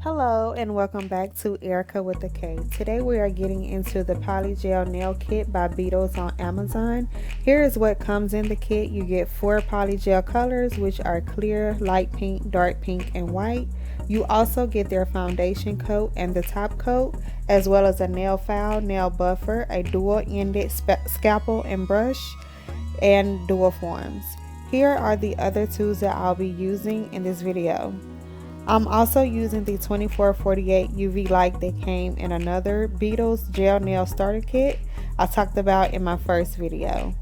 Hello and welcome back to Erica with a K. Today we are getting into the Polygel Nail Kit by Beetles on Amazon. Here is what comes in the kit. You get 4 polygel colors, which are clear, light pink, dark pink, and white. You also get their foundation coat and the top coat, as well as a nail file, nail buffer, a dual-ended scalpel and brush, and dual forms. Here are the other tools that I'll be using in this video. I'm also using the 2448 UV light that came in another Beetles gel nail starter kit I talked about in my first video.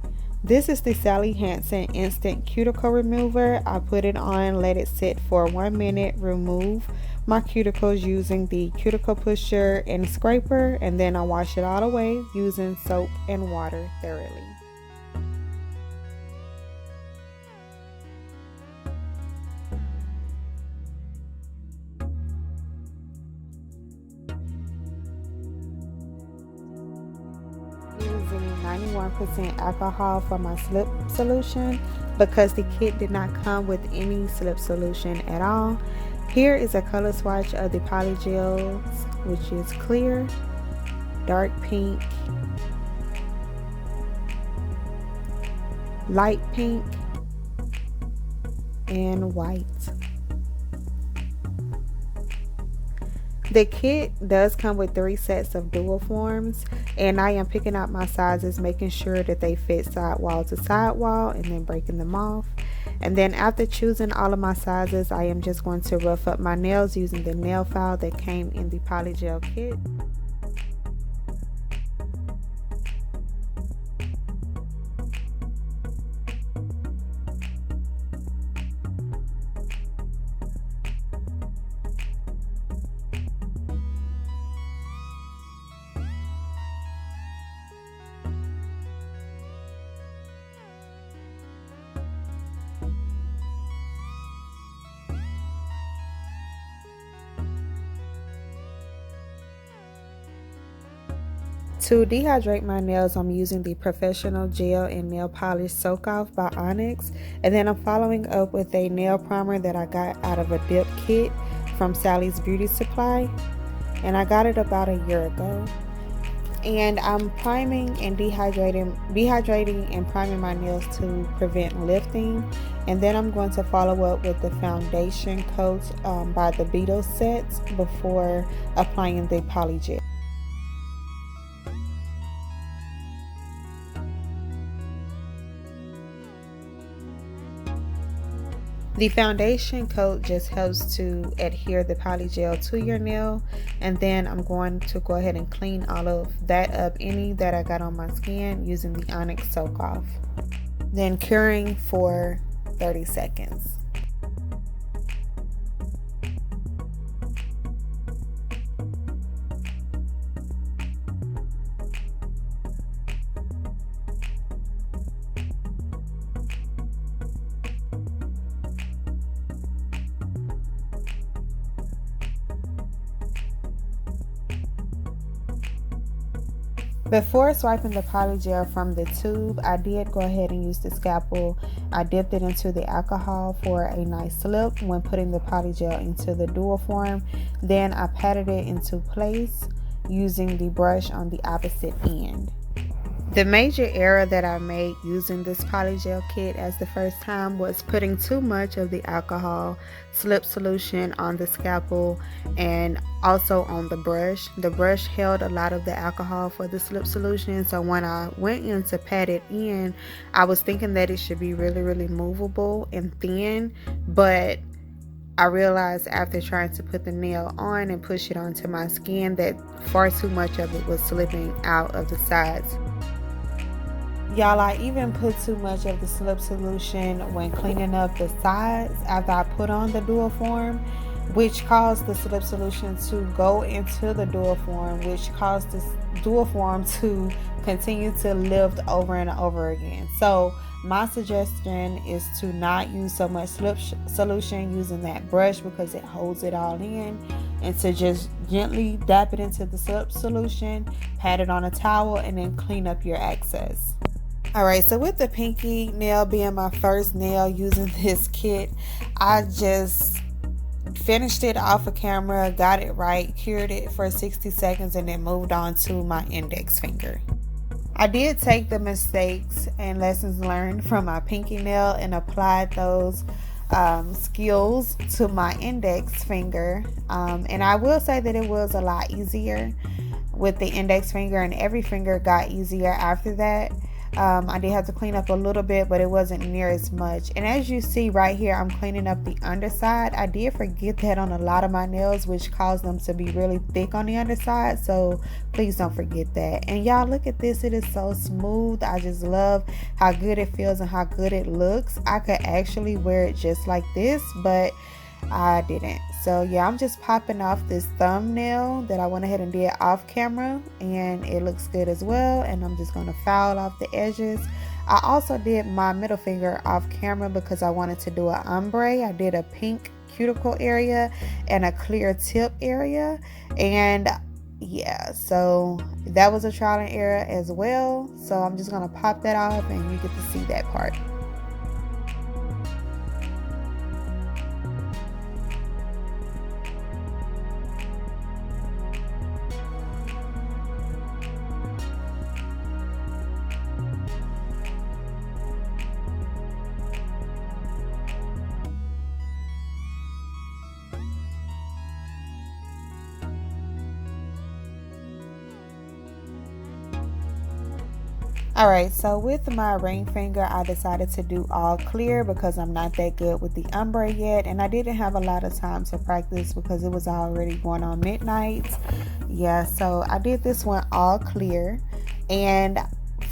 This is the Sally Hansen Instant Cuticle Remover. I put it on, let it sit for 1 minute, remove my cuticles using the cuticle pusher and scraper, and then I wash it all away using soap and water thoroughly. Using 91% alcohol for my slip solution because the kit did not come with any slip solution at all. Here is a color swatch of the polygels, which is clear, dark pink, light pink, and white. The kit does come with 3 sets of dual forms, and I am picking out my sizes, making sure that they fit sidewall to sidewall, and then breaking them off. And then after choosing all of my sizes, I am just going to rough up my nails using the nail file that came in the polygel kit. To dehydrate my nails, I'm using the Professional Gel and Nail Polish Soak Off by Onyx, and then I'm following up with a nail primer that I got out of a dip kit from Sally's Beauty Supply, and I got it about a year ago. And I'm priming and dehydrating and priming my nails to prevent lifting, and then I'm going to follow up with the foundation coat by the Beetle sets before applying the polygel. The foundation coat just helps to adhere the polygel to your nail, and then I'm going to go ahead and clean all of that up, any that I got on my skin, using the Onyx Soak Off. Then curing for 30 seconds. Before swiping the polygel from the tube, I did go ahead and use the scalpel. I dipped it into the alcohol for a nice slip when putting the polygel into the dual form. Then I patted it into place using the brush on the opposite end. The major error that I made using this polygel kit as the first time was putting too much of the alcohol slip solution on the scalpel and also on the brush. The brush held a lot of the alcohol for the slip solution, so when I went in to pat it in, I was thinking that it should be really movable and thin, but I realized after trying to put the nail on and push it onto my skin that far too much of it was slipping out of the sides. Y'all, I even put too much of the slip solution when cleaning up the sides after I put on the dual form, which caused the slip solution to go into the dual form, which caused this dual form to continue to lift over and over again. So my suggestion is to not use so much slip solution using that brush because it holds it all in, and to just gently dab it into the slip solution, pat it on a towel, and then clean up your excess. Alright, so with the pinky nail being my first nail using this kit, I just finished it off of camera, got it right, cured it for 60 seconds, and then moved on to my index finger. I did take the mistakes and lessons learned from my pinky nail and applied those skills to my index finger. And I will say that it was a lot easier with the index finger, and every finger got easier after that. I did have to clean up a little bit, but it wasn't near as much. And as you see right here, I'm cleaning up the underside. I did forget that on a lot of my nails, which caused them to be really thick on the underside. So please don't forget that. And y'all, look at this. It is so smooth. I just love how good it feels and how good it looks. I could actually wear it just like this, but I didn't. So yeah, I'm just popping off this thumbnail that I went ahead and did off camera, and it looks good as well. And I'm just going to foul off the edges. I also did my middle finger off camera because I wanted to do an ombre. I did a pink cuticle area and a clear tip area, and yeah, so that was a trial and error as well. So I'm just going to pop that off and you get to see that part. Alright, so with my ring finger, I decided to do all clear because I'm not that good with the ombre yet, and I didn't have a lot of time to practice because it was already going on midnight. Yeah, so I did this one all clear, and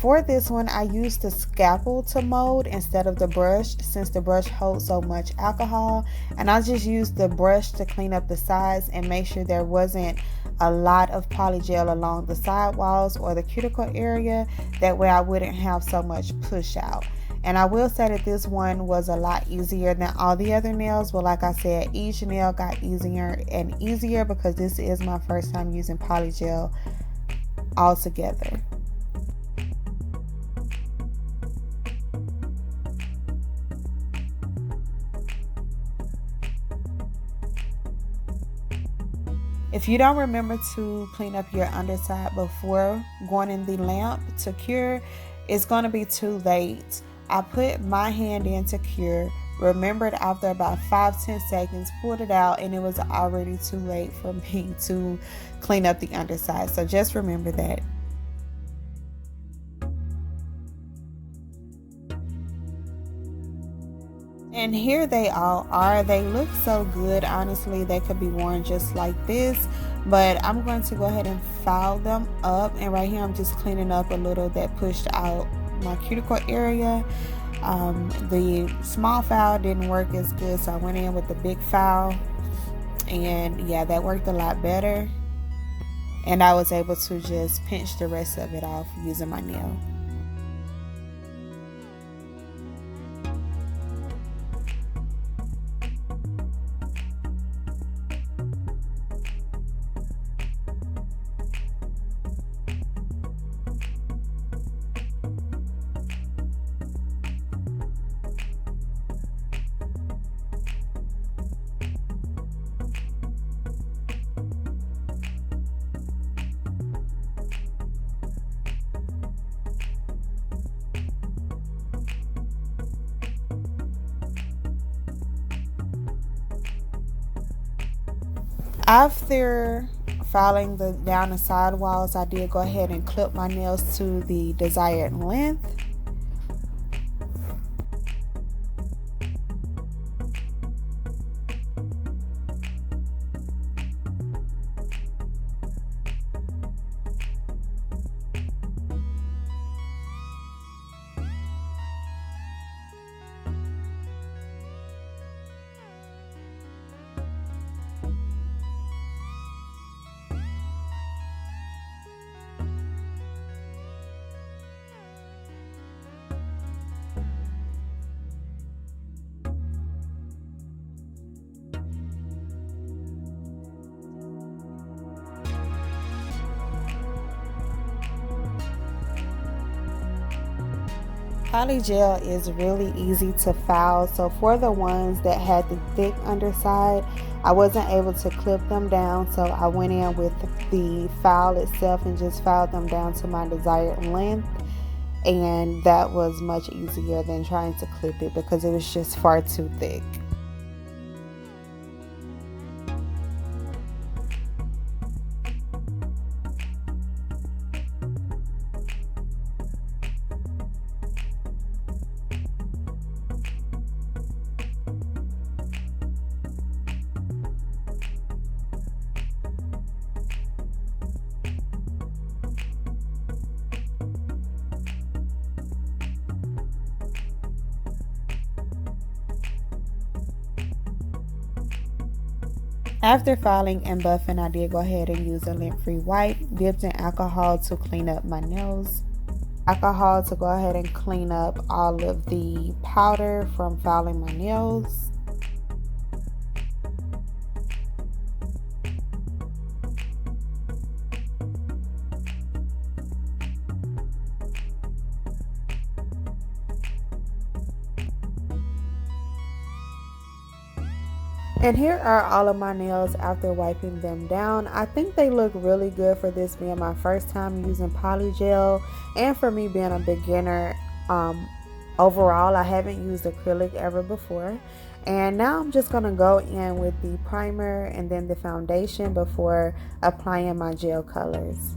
for this one, I used the scalpel to mold instead of the brush, since the brush holds so much alcohol. And I just used the brush to clean up the sides and make sure there wasn't a lot of polygel along the side walls or the cuticle area. That way I wouldn't have so much push out. And I will say that this one was a lot easier than all the other nails. But like I said, each nail got easier and easier because this is my first time using polygel altogether. If you don't remember to clean up your underside before going in the lamp to cure, it's going to be too late. I put my hand in to cure, remembered after about 5-10 seconds, pulled it out, and it was already too late for me to clean up the underside. So just remember that. And here they all are. They look so good. Honestly, they could be worn just like this, but I'm going to go ahead and file them up. And right here I'm just cleaning up a little that pushed out my cuticle area. The small file didn't work as good, so I went in with the big file, and yeah, that worked a lot better, and I was able to just pinch the rest of it off using my nail. After filing down the side walls, I did go ahead and clip my nails to the desired length. Polygel is really easy to file, so for the ones that had the thick underside, I wasn't able to clip them down, so I went in with the file itself and just filed them down to my desired length, and that was much easier than trying to clip it because it was just far too thick. After filing and buffing, I did go ahead and use a lint-free wipe dipped in alcohol to clean up my nails. Alcohol to go ahead and clean up all of the powder from filing my nails. And here are all of my nails after wiping them down. I think they look really good for this being my first time using polygel, and for me being a beginner. Overall, I haven't used acrylic ever before. And now I'm just going to go in with the primer and then the foundation before applying my gel colors.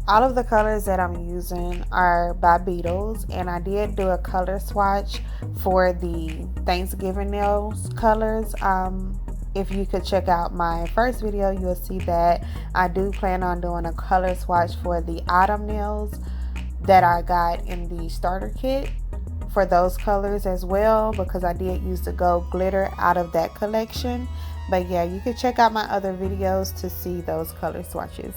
All of the colors that I'm using are by Beetles, and I did do a color swatch for the Thanksgiving nails colors. If you could check out my first video, you'll see that I do plan on doing a color swatch for the autumn nails that I got in the starter kit for those colors as well, because I did use the gold glitter out of that collection. But yeah, you can check out my other videos to see those color swatches.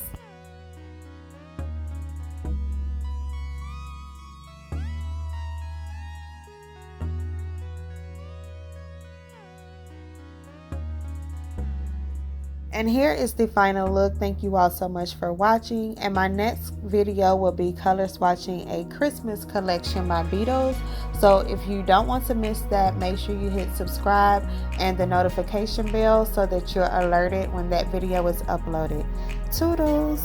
And here is the final look. Thank you all so much for watching. And my next video will be color swatching a Christmas collection by Beetles. So if you don't want to miss that, make sure you hit subscribe and the notification bell so that you're alerted when that video is uploaded. Toodles!